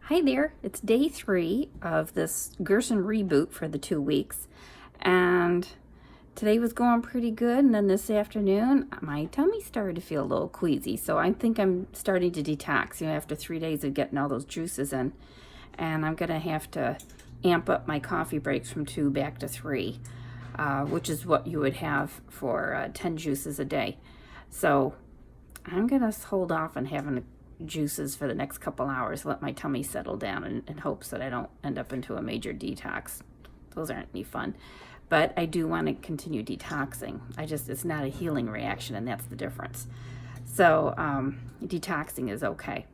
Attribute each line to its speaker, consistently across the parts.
Speaker 1: Hi there, it's day 3 of this Gerson reboot for the 2 weeks, and today was going pretty good, and then this afternoon my tummy started to feel a little queasy, so I think I'm starting to detox, after 3 days of getting all those juices in, and I'm gonna have to amp up my coffee breaks from 2 back to 3, which is what you would have for 10 juices a day. So I'm gonna hold off on having juices for the next couple hours, let my tummy settle down in hopes that I don't end up into a major detox. Those aren't any fun. But I do want to continue detoxing. It's not a healing reaction, and that's the difference. So detoxing is okay.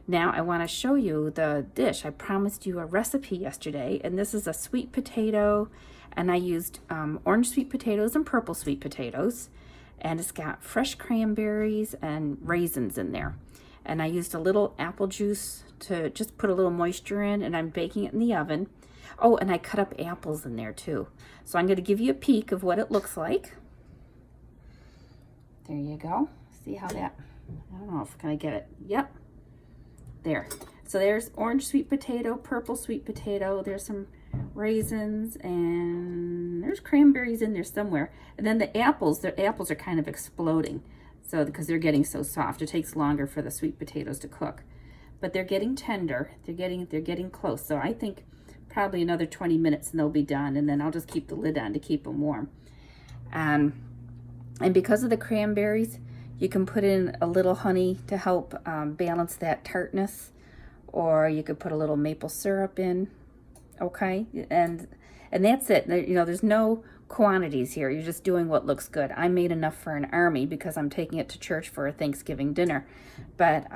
Speaker 1: Now I want to show you the dish. I promised you a recipe yesterday, and this is a sweet potato, and I used orange sweet potatoes and purple sweet potatoes, and it's got fresh cranberries and raisins in there. And I used a little apple juice to just put a little moisture in, and I'm baking it in the oven. Oh, and I cut up apples in there too. So I'm going to give you a peek of what it looks like. There you go. See how that, I don't know if can I get it. Yep. There. So there's orange sweet potato, purple sweet potato. There's some raisins, and there's cranberries in there somewhere. And then the apples are kind of exploding. So because they're getting so soft, it takes longer for the sweet potatoes to cook, but they're getting tender. They're getting close. So I think probably another 20 minutes and they'll be done. And then I'll just keep the lid on to keep them warm. And because of the cranberries, you can put in a little honey to help balance that tartness, or you could put a little maple syrup in. Okay, and that's it. There's no quantities here. You're just doing what looks good. I made enough for an army because I'm taking it to church for a Thanksgiving dinner. But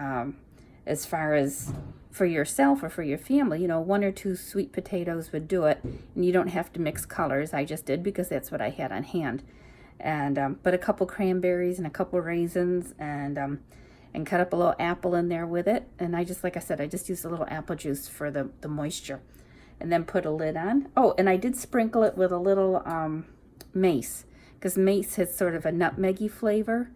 Speaker 1: as far as for yourself or for your family, 1 or 2 sweet potatoes would do it, and you don't have to mix colors. I just did because that's what I had on hand. And but a couple cranberries and a couple raisins, and cut up a little apple in there with it. And like I said, I just used a little apple juice for the moisture. And then put a lid on. Oh, and I did sprinkle it with a little mace, because mace has sort of a nutmeggy flavor,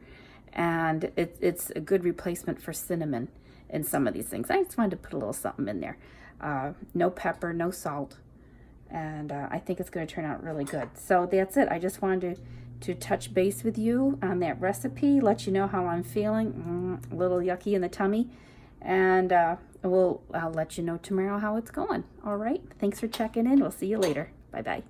Speaker 1: and it's a good replacement for cinnamon in some of these things. I just wanted to put a little something in there. No pepper, no salt, and I think it's going to turn out really good. So that's it. I just wanted to touch base with you on that recipe, let you know how I'm feeling. A little yucky in the tummy. And I'll let you know tomorrow how it's going. All right. Thanks for checking in. We'll see you later. Bye-bye.